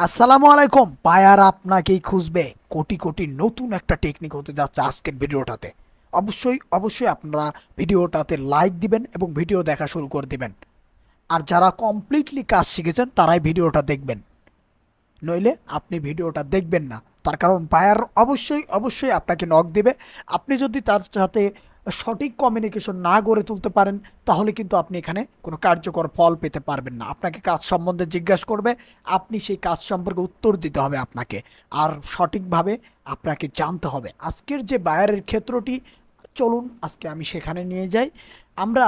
আসসালামু আলাইকুম। বায়ার আপনাকেই খুঁজবে। কোটি কোটি নতুন একটা টেকনিক হতে যাচ্ছে আজকের ভিডিওটাতে। অবশ্যই আপনারা ভিডিওটাতে লাইক দিবেন এবং ভিডিও দেখা শুরু করে দিবেন। আর যারা কমপ্লিটলি কাজ শিখেছেন তারাই ভিডিওটা দেখবেন, নইলে আপনি ভিডিওটা দেখবেন না। তার কারণ বায়ার অবশ্যই আপনাকে নক দেবে। আপনি যদি তার সাথে সঠিক কমিউনিকেশন না গড়ে তুলতে পারেন, তাহলে কিন্তু আপনি এখানে কোনো কার্যকর ফল পেতে পারবেন না। আপনাকে কাজ সম্বন্ধে জিজ্ঞাসা করবে, আপনি সেই কাজ সম্পর্কে উত্তর দিতে হবে আপনাকে। আর সঠিকভাবে আপনাকে জানতে হবে আজকের যে বায়ারের ক্ষেত্রটি। চলুন আজকে আমি সেখানে নিয়ে যাই। আমরা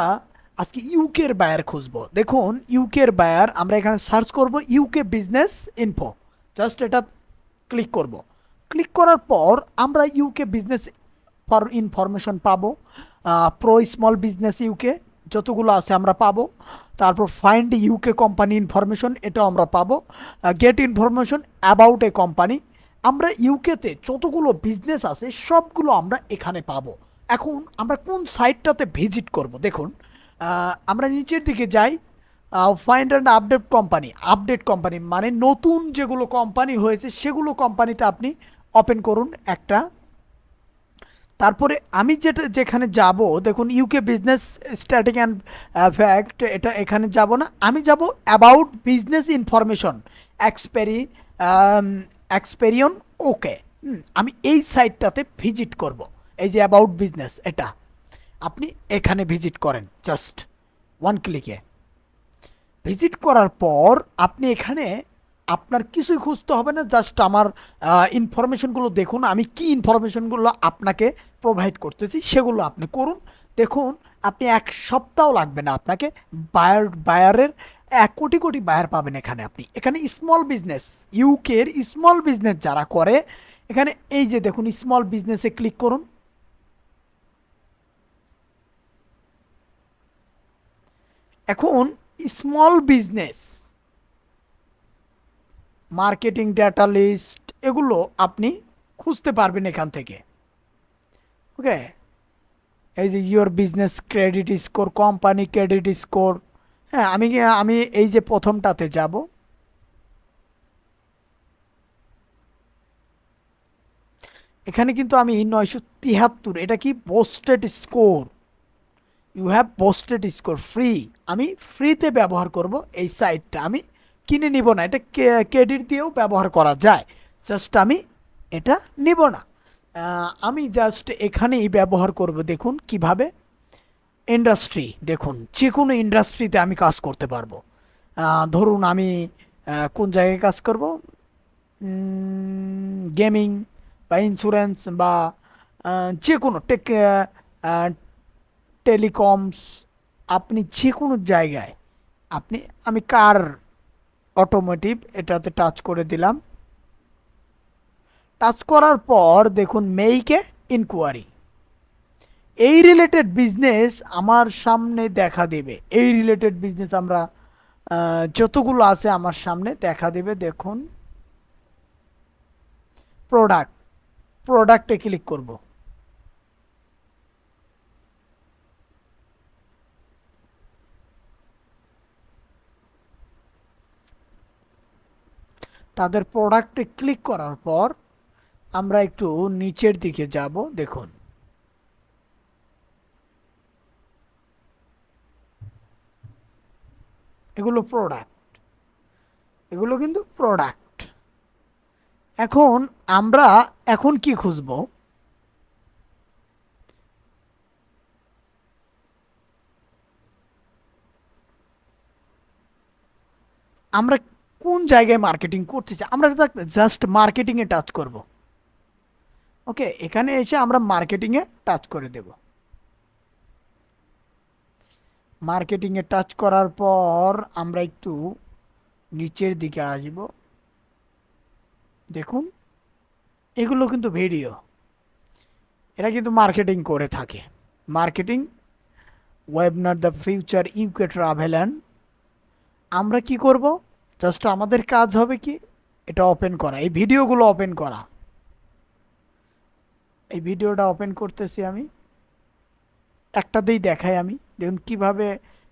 আজকে ইউকের বায়ার খুঁজবো। দেখুন ইউকের বায়ার, আমরা এখানে সার্চ করব ইউকে বিজনেস ইনফো। জাস্ট এটা ক্লিক করব। ক্লিক করার পর আমরা ইউকে বিজনেস ফর ইনফরমেশন পাবো। প্রো স্মল বিজনেস ইউকে যতগুলো আছে আমরা পাবো। তারপর ফাইন্ড ইউকে কোম্পানি ইনফরমেশন, এটাও আমরা পাবো। Get information about a company. আমরা ইউকেতে যতগুলো বিজনেস আছে সবগুলো আমরা এখানে পাবো। এখন আমরা কোন সাইটটাতে ভিজিট করব দেখুন। আমরা নিচের দিকে যাই। ফাইন্ড অ্যান্ড আপডেট কোম্পানি মানে নতুন যেগুলো কোম্পানি হয়েছে সেগুলো কোম্পানিতে আপনি ওপেন করুন একটা। তারপরে আমি যেখানে যাব, দেখুন UK business static and fact, এটা এখানে যাব না, আমি যাব অ্যাবাউট বিজনেস ইনফরমেশন এক্সপেরি এক্সপেরিয়ন। ওকে, আমি এই সাইটটাতে ভিজিট করব। এই যে অ্যাবাউট বিজনেস, এটা আপনি এখানে ভিজিট করেন জাস্ট ওয়ান ক্লিকে। ভিজিট করার পর আপনি এখানে আপনার কিছুই খুঁজতে হবে না, জাস্ট আমার ইনফরমেশনগুলো দেখুন। আমি কি ইনফরমেশনগুলো আপনাকে প্রোভাইড করতেছি সেগুলো আপনি করুন। দেখুন আপনি এক সপ্তাহ লাগবে না আপনাকে। বায়ারের 1 কোটি কোটি বায়ার পাবেন এখানে। আপনি এখানে স্মল বিজনেস, ইউকের স্মল বিজনেস যারা করে, এখানে এই যে দেখুন স্মল বিজনেসে ক্লিক করুন। এখন small business marketing data list এগুলো আপনি খুঁজতে পারবেন এখান থেকে। ওকে, এই যে your business credit score, company credit score. হ্যাঁ, আমি এই যে প্রথমটাতে যাব। এখানে কিন্তু আমি 973, এটা কি posted score. You have posted score free. আমি ফ্রিতে ব্যবহার করব এই সাইটটা, আমি কিনে নিব না। এটা ক্রেডিট দিয়েও ব্যবহার করা যায়, জাস্ট আমি এটা নিব না। আমি জাস্ট এখানেই ব্যবহার করব। দেখুন কিভাবে ইন্ডাস্ট্রি, দেখুন যে কোনো ইন্ডাস্ট্রিতে আমি কাজ করতে পারবো। ধরুন আমি কোন জায়গায় কাজ করব, গেমিং বা ইন্স্যুরেন্স বা যে কোনো টেলিকমস, আপনি যে কোনো জায়গায় আপনি, আমি কার অটোমোটিভ এটাতে টাচ করে দিলাম। টাচ করার পর দেখুন মেইকে ইনকোয়ারি, এই রিলেটেড বিজনেস আমার সামনে দেখা দেবে। এই রিলেটেড বিজনেস আমরা যতগুলো আছে আমার সামনে দেখা দেবে। দেখুন প্রোডাক্ট, প্রোডাক্টে ক্লিক করব। তাদের প্রোডাক্টে ক্লিক করার পর আমরা একটু নিচের দিকে যাব। দেখুন এগুলো প্রোডাক্ট, এগুলো কিন্তু প্রোডাক্ট। এখন আমরা এখন কি খুঁজব, আমরা কোন জায়গায় মার্কেটিং করতে চাই, আমরা জাস্ট মার্কেটিংয়ে টাচ করব। ওকে, এখানে এসে আমরা মার্কেটিংয়ে টাচ করে দেব। মার্কেটিংয়ে টাচ করার পর আমরা একটু নিচের দিকে আসব। দেখুন এগুলো কিন্তু ভিডিও, এরা কিন্তু মার্কেটিং করে থাকে। Marketing webinar the future UK travel and, আমরা কি করব, জাস্ট আমাদের কাজ হবে কি এটা ওপেন করা, এই ভিডিওগুলো ওপেন করা। এই ভিডিওটা ওপেন করতেছি আমি, একটাতেই দেখাই আমি। দেখুন কিভাবে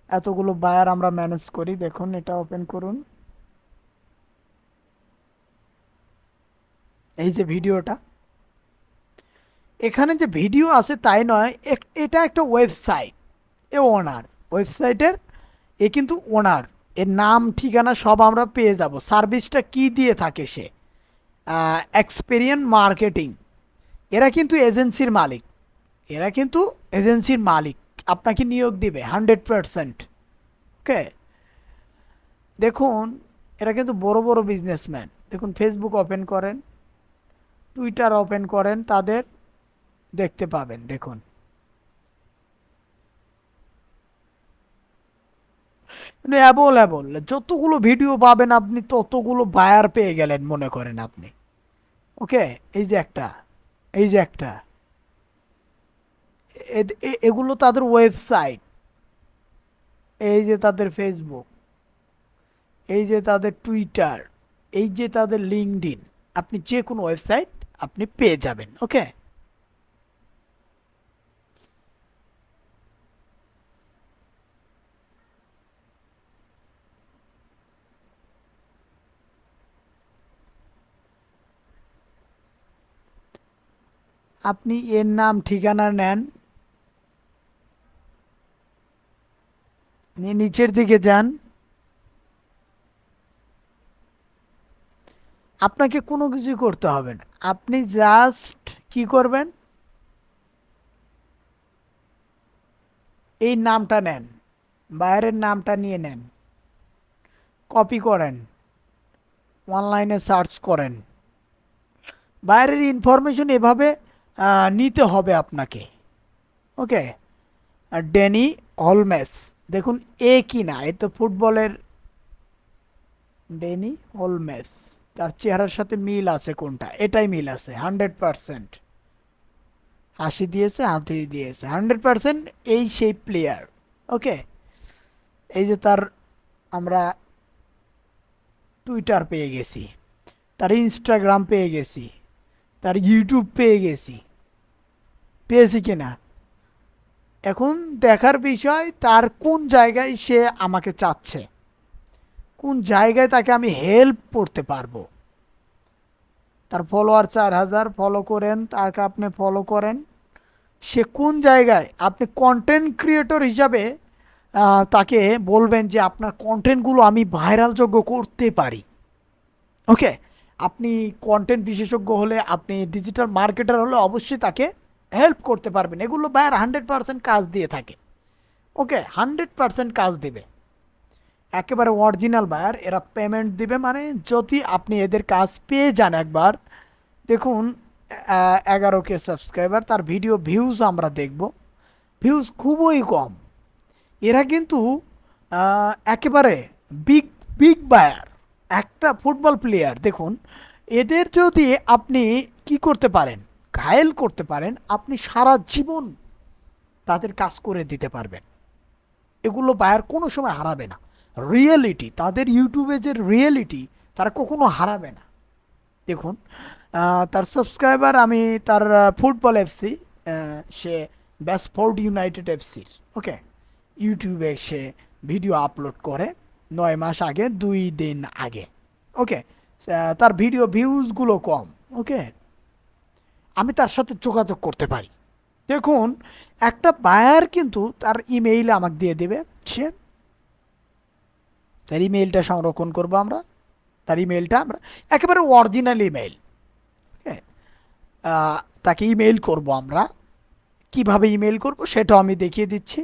এতগুলো বায়ার আমরা ম্যানেজ করি। দেখুন এটা ওপেন করুন। এই যে ভিডিওটা, এখানে যে ভিডিও আছে তাই নয়, এটা একটা ওয়েবসাইট। এ ওনার ওয়েবসাইটের, এ কিন্তু ওনার, এর নাম ঠিকানা সব আমরা পেয়ে যাব। সার্ভিসটা কি দিয়ে থাকে সে, এক্সপেরিয়েন্স মার্কেটিং। এরা কিন্তু এজেন্সির মালিক, এরা কিন্তু এজেন্সির মালিক, আপনাকে নিয়োগ দিবে 100%। ওকে, দেখুন এরা কিন্তু বড় বড় বিজনেসম্যান। দেখুন ফেসবুক ওপেন করেন, টুইটার ওপেন করেন, তাদের দেখতে পাবেন। দেখুন অ্যাভেলেবল যতগুলো ভিডিও পাবেন আপনি ততগুলো বায়ার পেয়ে গেলেন মনে করেন আপনি। ওকে, এই যে একটা, এই যে একটা, এগুলো তাদের ওয়েবসাইট, এই যে তাদের ফেসবুক, এই যে তাদের টুইটার, এই যে তাদের লিঙ্কডইন। আপনি যে কোনো ওয়েবসাইট আপনি পেয়ে যাবেন। ওকে, আপনি এর নাম ঠিকানা নেন, নিয়ে নিচের দিকে যান। আপনাকে কোনো কিছুই করতে হবে না, আপনি জাস্ট কি করবেন, এই নামটা নেন, বাইরের নামটা নিয়ে নেন, কপি করেন, অনলাইনে সার্চ করেন। বাইরের ইনফরমেশন এভাবে নিতে হবে আপনাকে। ওকে, আর ড্যানি অলমেস, দেখুন এ কি না, এ তো ফুটবলের ড্যানি অলমেস, তার চেহারার সাথে মিল আছে কোনটা, এটাই মিল আছে 100%। হাসি দিয়েছে, হাতি দিয়েছে 100%, এই সেই প্লেয়ার। ওকে, এই যে তার, আমরা টুইটার পেয়ে গেছি, তার ইনস্টাগ্রাম পেয়ে গেছি, তার ইউটিউব পেয়ে গেছি, পেয়েছি কিনা। এখন দেখার বিষয় তার কোন জায়গায় সে আমাকে চাচ্ছে, কোন জায়গায় তাকে আমি হেল্প করতে পারবো। তার ফলোয়ার 4000, ফলো করেন তাকে, আপনি ফলো করেন। সে কোন জায়গায়, আপনি কন্টেন্ট ক্রিয়েটর হিসাবে তাকে বলবেন যে আপনার কন্টেন্টগুলো আমি ভাইরাল যোগ্য করতে পারি। ওকে, আপনি কন্টেন্ট বিশেষজ্ঞ হলে, আপনি ডিজিটাল মার্কেটার হলে অবশ্যই তাকে হেল্প করতে পারবেন। এগুলো বায়ার 100% কাজ দিয়ে থাকে। ওকে, 100% কাজ দেবে, একেবারে অরিজিনাল বায়ার। এরা পেমেন্ট দিবে, মানে যদি আপনি এদের কাজ পেয়ে যান একবার। দেখুন 11K সাবস্ক্রাইবার, তার ভিডিও ভিউজ আমরা দেখব, ভিউজ খুবই কম। এরা কিন্তু একেবারে বিগ বিগ বায়ার, একটা ফুটবল প্লেয়ার। দেখুন এদের যদি আপনি কি করতে পারেন, ঘায়েল করতে পারেন, আপনি সারা জীবন তাদের কাজ করে দিতে পারবেন। এগুলো বায়ার কোনো সময় হারাবে না। রিয়েলিটি, তাদের ইউটিউবে যে রিয়েলিটি, তারা কখনো হারাবে না। দেখুন তার সাবস্ক্রাইবার, আমি তার ফুটবল এফসি, সে ব্যাসফোর্ড ইউনাইটেড এফসির। ওকে, ইউটিউবে সে ভিডিও আপলোড করে 9 মাস আগে, 2 দিন আগে। ওকে, তার ভিডিও ভিউজগুলো কম। ওকে, আমি তার সাথে যোগাযোগ করতে পারি। দেখুন একটা বায়ার কিন্তু তার ইমেইল আমাকে দিয়ে দেবে, সে তার ইমেইলটা সংরক্ষণ করব আমরা, তার ইমেইলটা আমরা একেবারে অরিজিনাল ইমেইল। ওকে, তাকে ইমেইল করব আমরা। কিভাবে ইমেইল করব সেটাও আমি দেখিয়ে দিচ্ছি।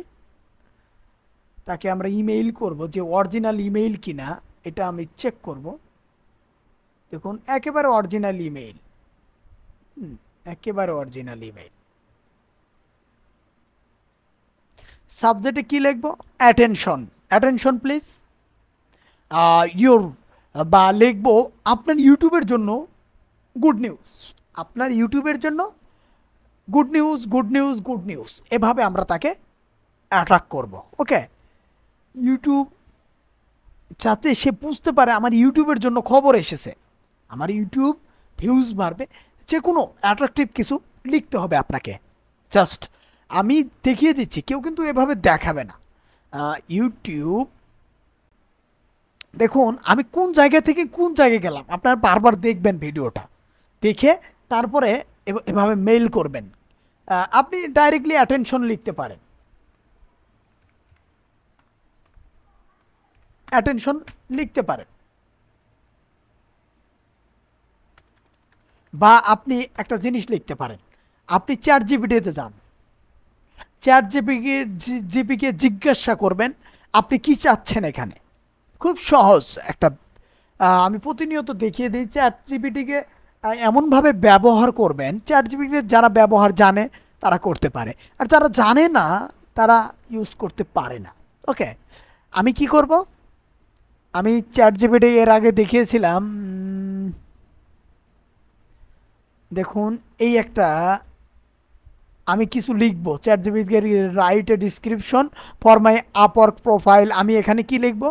তাকে আমরা ইমেইল করব, যে অরিজিনাল ইমেইল কিনা এটা আমি চেক করব। দেখুন একেবারে অরিজিনাল ইমেইল, একেবারে অরিজিনাল ইমেইল। সাবজেক্টে কি লিখবো, অ্যাটেনশন, অ্যাটেনশন প্লিজ ইউর, বা লিখবো আপনার ইউটিউবের জন্য গুড নিউজ, আপনার ইউটিউবের জন্য good news, good news, good news. এভাবে আমরা তাকে অ্যাট্রাক্ট করব। ওকে, ইউটিউব যাতে সে বুঝতে পারে আমার ইউটিউবের জন্য খবর এসেছে, আমার ইউটিউব ভিউজ বাড়বে, যে কোনো অ্যাট্রাকটিভ কিছু লিখতে হবে আপনাকে। জাস্ট আমি দেখিয়ে দিচ্ছি, কেউ কিন্তু এভাবে দেখাবে না। ইউটিউব, দেখুন আমি কোন জায়গা থেকে কোন জায়গায় গেলাম, আপনারা বারবার দেখবেন ভিডিওটা, দেখে তারপরে এভাবে মেইল করবেন। আপনি ডাইরেক্টলি অ্যাটেনশন লিখতে পারেন, অ্যাটেনশন লিখতে পারেন, বা আপনি একটা জিনিস লিখতে পারেন। আপনি চ্যাট জিপিটিতে যান, চ্যাট জিপিকে জিজ্ঞাসা করবেন আপনি কি চাচ্ছেন এখানে। খুব সহজ একটা, আমি প্রতিনিয়ত দেখিয়ে দিই চ্যাট জিপিটিকে এমনভাবে ব্যবহার করবেন। চ্যাট জিপিটি যারা ব্যবহার জানে তারা করতে পারে, আর যারা জানে না তারা ইউজ করতে পারে না। ওকে, আমি কি করব, আমি চ্যাট জিপিটি এর আগে দেখিয়েছিলাম। দেখুন এই একটা, আমি কিছু লিখবো চ্যাট জিপিটিকে, write a description for my Upwork profile. আমি এখানে কি লিখব,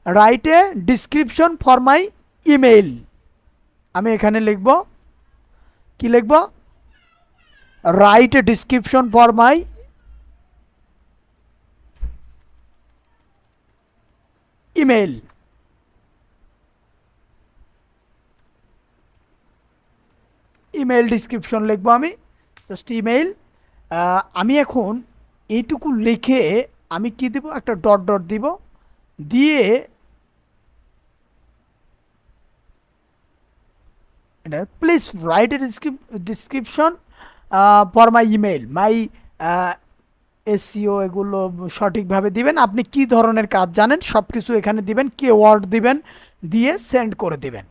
write a description for my email. আমি এখানে লিখব, কি লিখব, write a description for my email. Email description লিখবো আমি, জাস্ট ইমেইল। আমি এখন এইটুকু লিখে আমি কি দেব, একটা ডট ডট দিব, দিয়ে please write a description for my email, my SEO, এগুলো সঠিকভাবে দিবেন। আপনি কি ধরনের কাজ জানেন সব কিছু এখানে দিবেন, ওয়ার্ড দিবেন, দিয়ে সেন্ড করে দিবেন।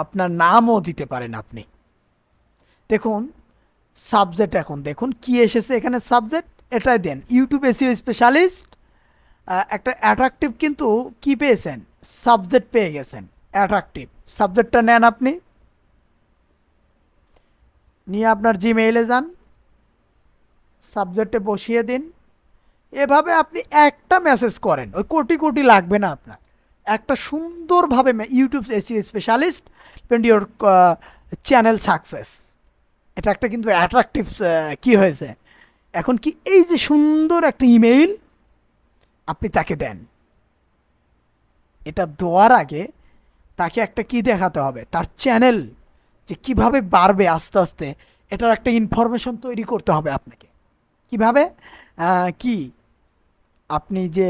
আপনার নামও দিতে পারেন আপনি। দেখুন সাবজেক্ট, এখন দেখুন কি এসেছে এখানে, সাবজেক্ট এটাই দেন, ইউটিউব এসইও স্পেশালিস্ট। একটা অ্যাট্রাকটিভ কিন্তু কি পেয়েছেন, সাবজেক্ট পেয়ে গেছেন, অ্যাট্রাকটিভ। সাবজেক্টটা নেন আপনি, নিয়ে আপনার জিমেইলে যান, সাবজেক্টে বসিয়ে দিন। এভাবে আপনি একটা মেসেজ করেন, ওই কোটি কোটি লাগবে না আপনার, একটা সুন্দরভাবে YouTube SEO specialist pend your channel success. এটা একটা কিন্তু অ্যাট্রাকটিভ কি হয়েছে। এখন কি, এই যে সুন্দর একটা ইমেইল আপনি তাকে দেন, এটা দেওয়ার আগে তাকে একটা কি দেখাতে হবে, তার চ্যানেল যে কিভাবে বাড়বে আস্তে আস্তে, এটার একটা ইনফরমেশন তৈরি করতে হবে আপনাকে। কিভাবে, কি আপনি যে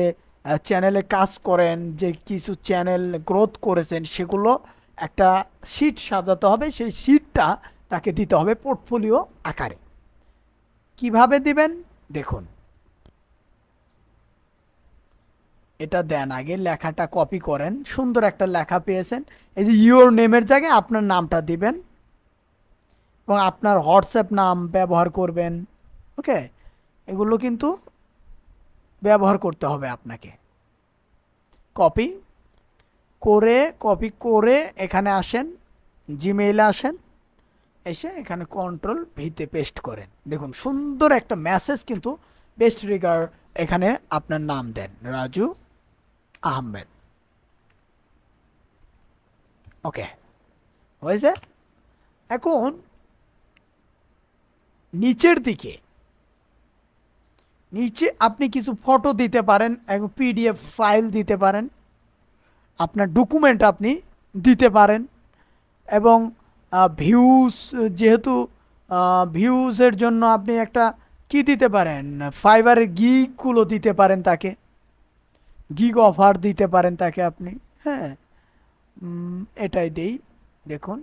চ্যানেলে কাজ করেন, যে কিছু চ্যানেল গ্রোথ করেছেন, সেগুলো একটা শিট সাজাতে হবে, সেই শিটটা তাকে দিতে হবে পোর্টফোলিও আকারে। কিভাবে দিবেন দেখুন, এটা দেন, আগে লেখাটা কপি করেন, সুন্দর একটা লেখা পেয়েছেন, এই যে ইউর নেমের জায়গায় আপনার নামটা দিবেন এবং আপনার হোয়াটসঅ্যাপ নাম ব্যবহার করবেন। ওকে, এগুলো কিন্তু ব্যবহার করতে হবে আপনাকে। কপি করে এখানে আসেন, জিমেইলে আসেন, এসে এখানে কন্ট্রোল ভিতে পেস্ট করেন। দেখুন সুন্দর একটা মেসেজ কিন্তু, বেস্ট রিগার্ড, এখানে আপনার নাম দেন রাজু আহমেদ। ওকে, হয়েছে। এখন নিচের দিকে, নিচে আপনি কিছু ফটো দিতে পারেন, পিডিএফ ফাইল দিতে পারেন, আপনার ডকুমেন্ট আপনি দিতে পারেন, এবং ভিউজ, যেহেতু ভিউজের জন্য আপনি একটা কি দিতে পারেন, ফাইবারের গিগগুলো দিতে পারেন তাকে, গিগ অফার দিতে পারেন তাকে আপনি। হ্যাঁ, এটাই দেই। দেখুন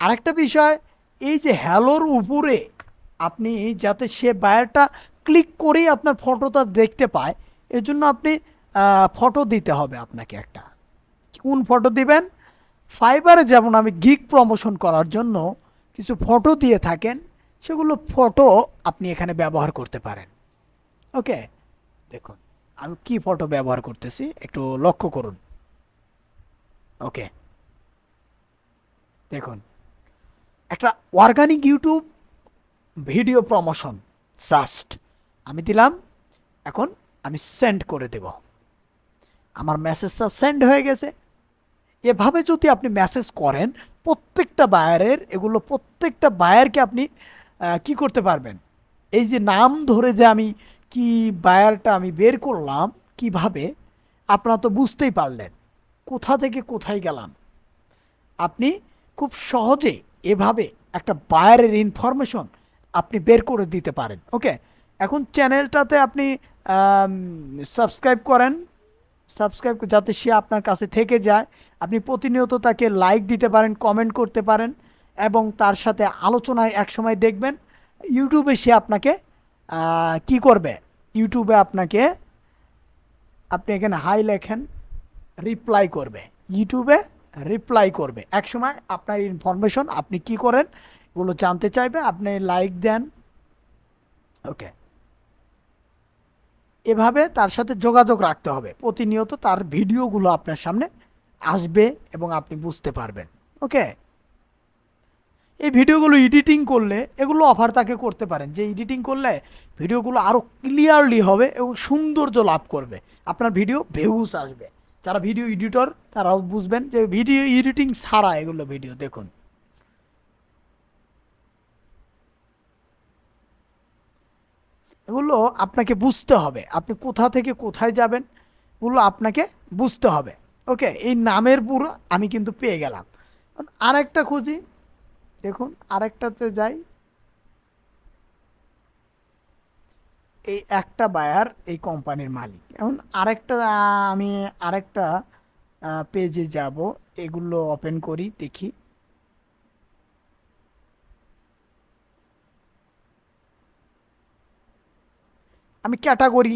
আরেকটা বিষয়, এই যে হ্যালোর উপরে আপনি যাতে সে বায়ারটা ক্লিক করেই আপনার ফটোটা দেখতে পায়, এর জন্য আপনি ফটো দিতে হবে আপনাকে একটা। কোন ফটো দিবেন, ফাইবারে যেমন আমি গিগ প্রমোশন করার জন্য কিছু ফটো দিয়ে থাকেন, সেগুলো ফটো আপনি এখানে ব্যবহার করতে পারেন। ওকে, দেখুন আমি কি ফটো ব্যবহার করতেছি একটু লক্ষ্য করুন। ওকে, দেখুন একটা organic YouTube video promotion, just আমি দিলাম, এখন আমি সেন্ড করে দেব, আমার মেসেজটা সেন্ড হয়ে গেছে। এভাবে যদি আপনি মেসেজ করেন প্রত্যেকটা বায়ারের, এগুলো প্রত্যেকটা বায়ারকে আপনি কি করতে পারবেন, এই যে নাম ধরে যে আমি কি বায়ারটা আমি বের করলাম কিভাবে, আপনারা তো বুঝতেই পারলেন কোথা থেকে কোথায় গেলাম। আপনি খুব সহজে এভাবে একটা বায়ারের ইনফরমেশন আপনি বের করে দিতে পারেন। ওকে, এখন চ্যানেলটাতে আপনি সাবস্ক্রাইব করেন, সাবস্ক্রাইব যাতে সে আপনার কাছে থেকে যায়। আপনি প্রতিনিয়ত তাকে লাইক দিতে পারেন, কমেন্ট করতে পারেন এবং তার সাথে আলোচনায় একসময় দেখবেন ইউটিউবে সে আপনাকে কি করবে, ইউটিউবে আপনাকে, আপনি এখানে হাই লেখেন, রিপ্লাই করবে, ইউটিউবে রিপ্লাই করবে। একসময় আপনার ইনফরমেশন আপনি কি করেন এগুলো জানতে চাইবে, আপনি লাইক দেন। ওকে, এভাবে তার সাথে যোগাযোগ রাখতে হবে, প্রতিনিয়ত তার ভিডিওগুলো আপনার সামনে আসবে এবং আপনি বুঝতে পারবেন। ওকে, এই ভিডিওগুলো এডিটিং করলে এগুলো অফার তাকে করতে পারেন যে এডিটিং করলে ভিডিওগুলো আরও ক্লিয়ারলি হবে এবং সৌন্দর্য লাভ করবে, আপনার ভিডিও ভিউজ আসবে। যারা ভিডিও এডিটর তারাও বুঝবেন যে ভিডিও এডিটিং ছাড়া এগুলো ভিডিও দেখুন। এগুলো আপনাকে বুঝতে হবে, আপনি কোথা থেকে কোথায় যাবেন এগুলো আপনাকে বুঝতে হবে। ওকে, এই নামের পুরো আমি কিন্তু পেয়ে গেলাম। আরেকটা খুঁজি, দেখুন আরেকটাতে যাই, এই একটা বায়ার এই কোম্পানির মালিক। এখন আরেকটা আমি আরেকটা পেজে যাব, এগুলো ওপেন করি দেখি। আমি ক্যাটাগরি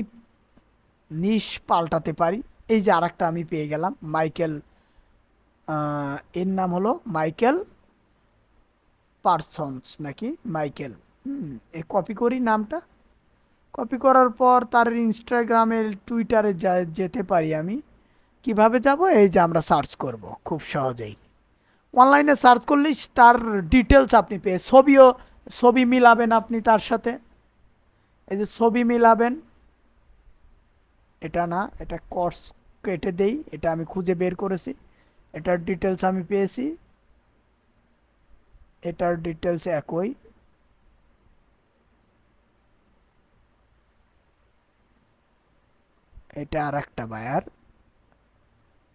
নিশ পাল্টাতে পারি। এই যে আরেকটা আমি পেয়ে গেলাম, মাইকেল, এর নাম হলো মাইকেল পারসন্স নাকি মাইকেল। এ কপি করি নামটা, কপি করার পর তার ইনস্টাগ্রামে টুইটারে যেতে পারি আমি। কিভাবে যাব, এই যে আমরা সার্চ করব খুব সহজেই, অনলাইনে সার্চ করলেই তার ডিটেলস আপনি পেয়ে, ছবি মিলাবেন আপনি তার সাথে, এই যে ছবি মিলাবেন, এটা না, এটা কোর্স কেটে দেই, এটা আমি খুঁজে বের করেছি, এটার ডিটেলস আমি পেয়েছি, এটার ডিটেলস একই, এটা আর একটা বায়ার,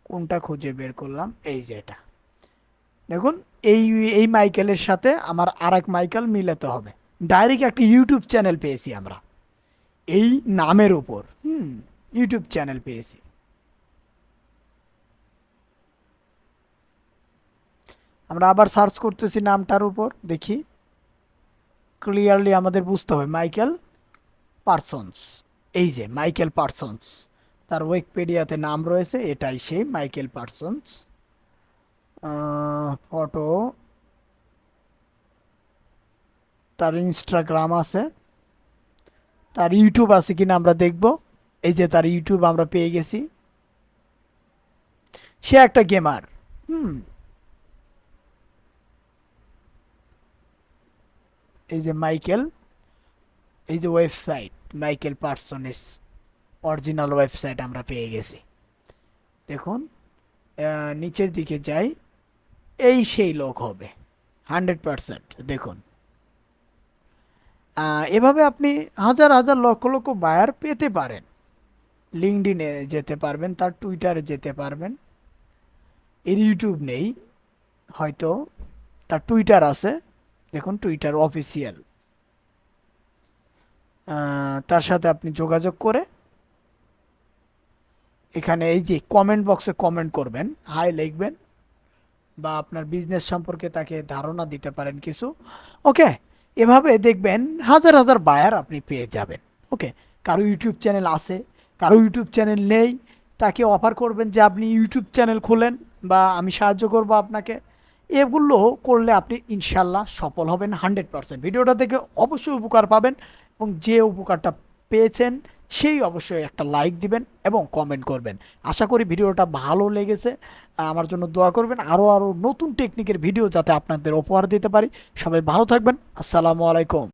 কোনটা খুঁজে বের করলাম, এই যে এটা দেখুন, এই এই মাইকেলের সাথে আমার আর এক মাইকেল মিলাতে হবে, ডাইরেক্ট একটা ইউটিউব চ্যানেল পেয়েছি আমরা এই নামের উপর। ইউটিউব চ্যানেল পেয়েছি। আমরা আবার সার্চ করতেছি নামটার উপর, দেখি ক্লিয়ারলি আমাদের বুঝতে হবে মাইকেল পারসন্স, এই যে মাইকেল পারসন্স, তার উইকিপিডিয়াতে নাম রয়েছে, এটাই সেই মাইকেল পারসন্স। ফটো, তার ইনস্টাগ্রাম আছে, তার ইউটিউব আছে কিনা আমরা দেখব। এই যে তার ইউটিউব আমরা পেয়ে গেছি, সে একটা গেমার। এই যে মাইকেল, এই যে ওয়েবসাইট মাইকেল পারসনের অরিজিনাল ওয়েবসাইট আমরা পেয়ে গেছি। দেখুন নিচের দিকে যাই, এই সেই লোক হবে 100%। দেখুন এভাবে আপনি হাজার হাজার লক্ষ লক্ষ বায়ার পেতে পারেন। লিঙ্কডইনে যেতে পারবেন, তার টুইটারে যেতে পারবেন। এর ইউটিউব নেই হয়তো, তার টুইটার আছে, দেখুন টুইটার অফিসিয়াল, তার সাথে আপনি যোগাযোগ করে এখানে এই যে কমেন্ট বক্সে কমেন্ট করবেন, হাই লিখবেন, বা আপনার বিজনেস সম্পর্কে তাকে ধারণা দিতে পারেন কিছু। ওকে, এভাবে দেখবেন হাজার হাজার বায়ার আপনি পেয়ে যাবেন। ওকে, কারো ইউটিউব চ্যানেল আছে, কারো ইউটিউব চ্যানেল নেই, তাকে অফার করবেন যে আপনি ইউটিউব চ্যানেল খোলেন বা আমি সাহায্য করব আপনাকে। এগুলো করলে আপনি ইনশাল্লাহ সফল হবেন 100%। ভিডিওটা দেখে অবশ্যই উপকার পাবেন এবং যে উপকারটা পেয়েছেন সেই অবশ্যই একটা লাইক দিবেন এবং কমেন্ট করবেন। আশা করি ভিডিওটা ভালো লেগেছে, আমার জন্য দোয়া করবেন, আরও নতুন টেকনিকের ভিডিও যাতে আপনাদের উপহার দিতে পারি। সবাই ভালো থাকবেন, আসসালামু আলাইকুম।